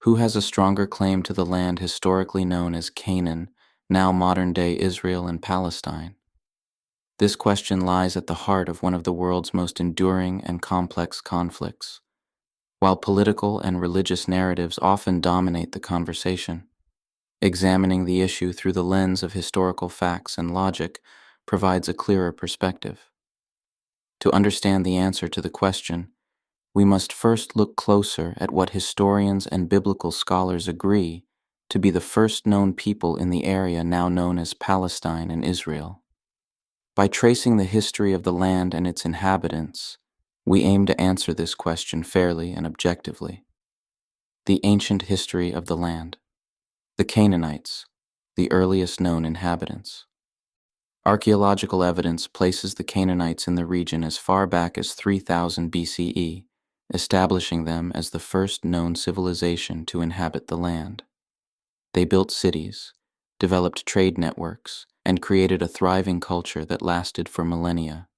Who has a stronger claim to the land historically known as Canaan, now modern-day Israel and Palestine? This question lies at the heart of one of the world's most enduring and complex conflicts. While political and religious narratives often dominate the conversation, examining the issue through the lens of historical facts and logic provides a clearer perspective. To understand the answer to the question, we must first look closer at what historians and biblical scholars agree to be the first known people in the area now known as Palestine and Israel. By tracing the history of the land and its inhabitants, we aim to answer this question fairly and objectively. The ancient history of the land. The Canaanites, the earliest known inhabitants. Archaeological evidence places the Canaanites in the region as far back as 3000 BCE, establishing them as the first known civilization to inhabit the land. They built cities, developed trade networks, and created a thriving culture that lasted for millennia.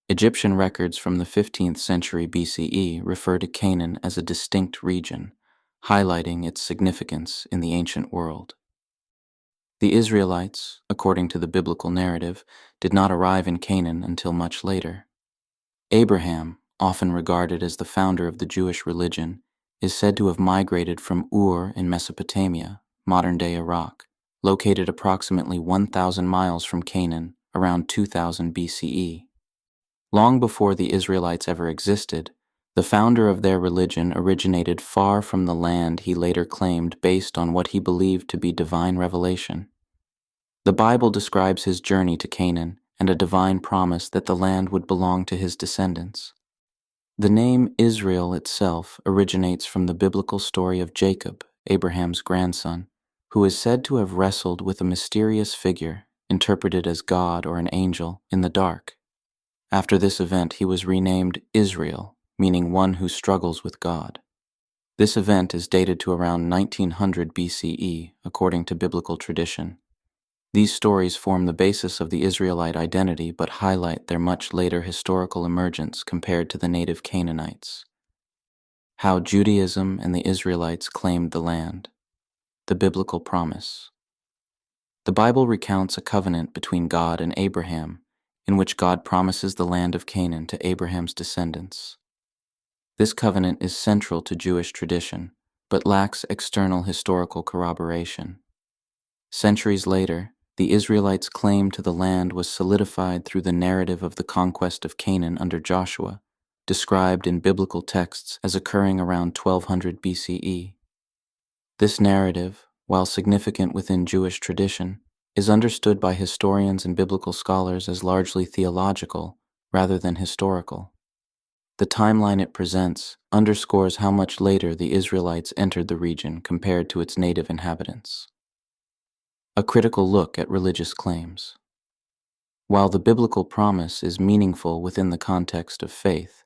Egyptian records from the 15th century BCE refer to Canaan as a distinct region, highlighting its significance in the ancient world. The Israelites, according to the biblical narrative, did not arrive in Canaan until much later. Abraham, often regarded as the founder of the Jewish religion, is said to have migrated from Ur in Mesopotamia, modern-day Iraq, located approximately 1,000 miles from Canaan, around 2000 BCE. Long before the Israelites ever existed, the founder of their religion originated far from the land he later claimed based on what he believed to be divine revelation. The Bible describes his journey to Canaan and a divine promise that the land would belong to his descendants. The name Israel itself originates from the biblical story of Jacob, Abraham's grandson, who is said to have wrestled with a mysterious figure, interpreted as God or an angel, in the dark. After this event, he was renamed Israel, meaning one who struggles with God. This event is dated to around 1900 BCE, according to biblical tradition. These stories form the basis of the Israelite identity but highlight their much later historical emergence compared to the native Canaanites. How Judaism and the Israelites claimed the land. The biblical promise. The Bible recounts a covenant between God and Abraham, in which God promises the land of Canaan to Abraham's descendants. This covenant is central to Jewish tradition, but lacks external historical corroboration. Centuries later, the Israelites' claim to the land was solidified through the narrative of the conquest of Canaan under Joshua, described in biblical texts as occurring around 1200 BCE. This narrative, while significant within Jewish tradition, is understood by historians and biblical scholars as largely theological rather than historical. The timeline it presents underscores how much later the Israelites entered the region compared to its native inhabitants. A critical look at religious claims. While the biblical promise is meaningful within the context of faith,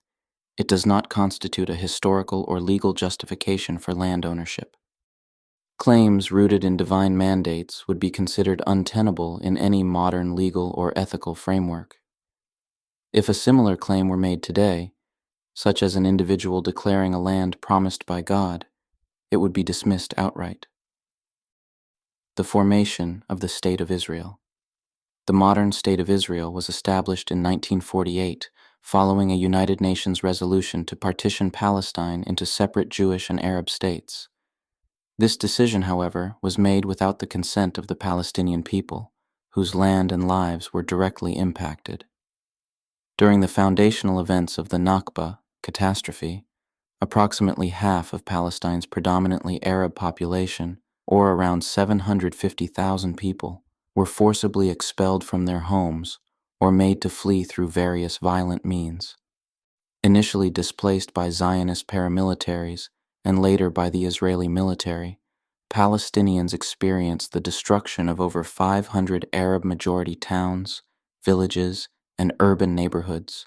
it does not constitute a historical or legal justification for land ownership. Claims rooted in divine mandates would be considered untenable in any modern legal or ethical framework. If a similar claim were made today, such as an individual declaring a land promised by God, it would be dismissed outright. The formation of the State of Israel. The modern State of Israel was established in 1948 following a United Nations resolution to partition Palestine into separate Jewish and Arab states. This decision, however, was made without the consent of the Palestinian people, whose land and lives were directly impacted. During the foundational events of the Nakba catastrophe, approximately half of Palestine's predominantly Arab population, or around 750,000 people, were forcibly expelled from their homes or made to flee through various violent means. Initially displaced by Zionist paramilitaries and later by the Israeli military, Palestinians experienced the destruction of over 500 Arab-majority towns, villages, and urban neighborhoods,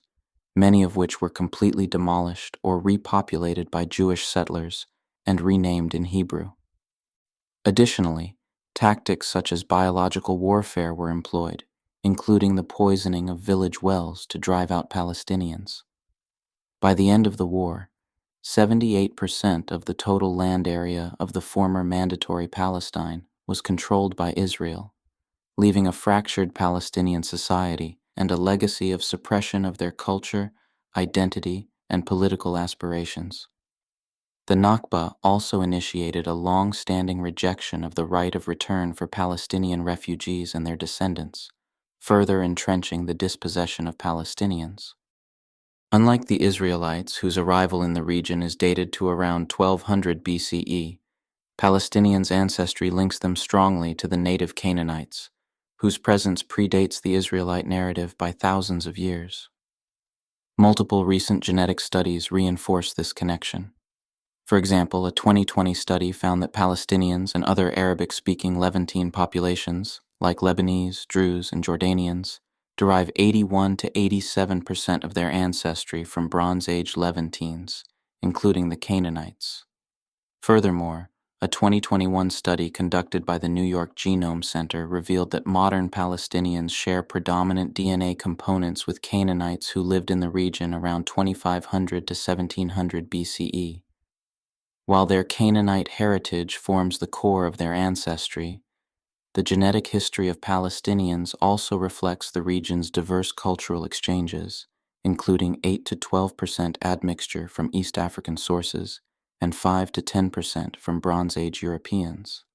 many of which were completely demolished or repopulated by Jewish settlers and renamed in Hebrew. Additionally, tactics such as biological warfare were employed, including the poisoning of village wells to drive out Palestinians. By the end of the war, 78% of the total land area of the former Mandatory Palestine was controlled by Israel, leaving a fractured Palestinian society and a legacy of suppression of their culture, identity, and political aspirations. The Nakba also initiated a long-standing rejection of the right of return for Palestinian refugees and their descendants, further entrenching the dispossession of Palestinians. Unlike the Israelites, whose arrival in the region is dated to around 1200 BCE, Palestinians' ancestry links them strongly to the native Canaanites, whose presence predates the Israelite narrative by thousands of years. Multiple recent genetic studies reinforce this connection. For example, a 2020 study found that Palestinians and other Arabic-speaking Levantine populations, like Lebanese, Druze, and Jordanians, derive 81 to 87% of their ancestry from Bronze Age Levantines, including the Canaanites. Furthermore, a 2021 study conducted by the New York Genome Center revealed that modern Palestinians share predominant DNA components with Canaanites who lived in the region around 2500 to 1700 BCE. While their Canaanite heritage forms the core of their ancestry, the genetic history of Palestinians also reflects the region's diverse cultural exchanges, including 8 to 12% admixture from East African sources and 5 to 10% from Bronze Age Europeans.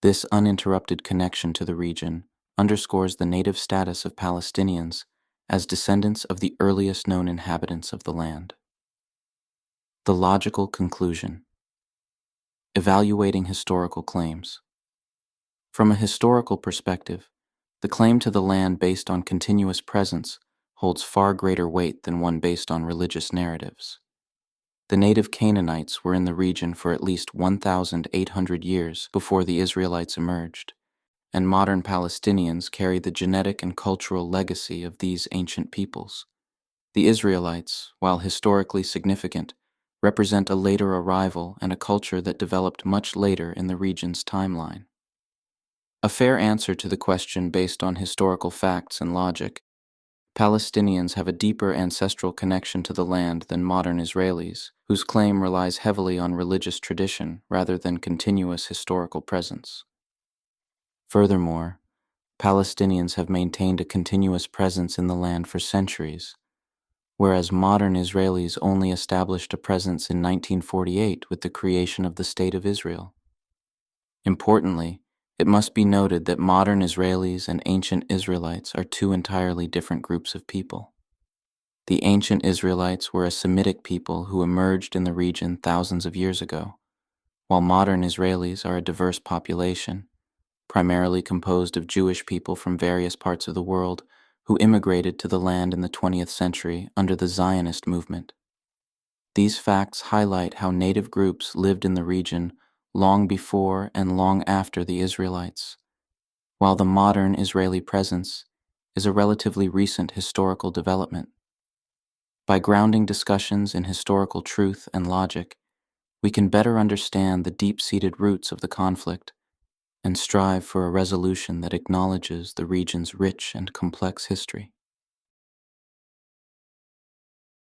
This uninterrupted connection to the region underscores the native status of Palestinians as descendants of the earliest known inhabitants of the land. The logical conclusion. Evaluating historical claims. From a historical perspective, the claim to the land based on continuous presence holds far greater weight than one based on religious narratives. The native Canaanites were in the region for at least 1,800 years before the Israelites emerged, and modern Palestinians carry the genetic and cultural legacy of these ancient peoples. The Israelites, while historically significant, represent a later arrival and a culture that developed much later in the region's timeline. A fair answer to the question based on historical facts and logic: Palestinians have a deeper ancestral connection to the land than modern Israelis, whose claim relies heavily on religious tradition rather than continuous historical presence. Furthermore, Palestinians have maintained a continuous presence in the land for centuries, whereas modern Israelis only established a presence in 1948 with the creation of the State of Israel. Importantly, it must be noted that modern Israelis and ancient Israelites are two entirely different groups of people. The ancient Israelites were a Semitic people who emerged in the region thousands of years ago, while modern Israelis are a diverse population, primarily composed of Jewish people from various parts of the world who immigrated to the land in the 20th century under the Zionist movement. These facts highlight how native groups lived in the region long before and long after the Israelites, while the modern Israeli presence is a relatively recent historical development. By grounding discussions in historical truth and logic, we can better understand the deep-seated roots of the conflict and strive for a resolution that acknowledges the region's rich and complex history.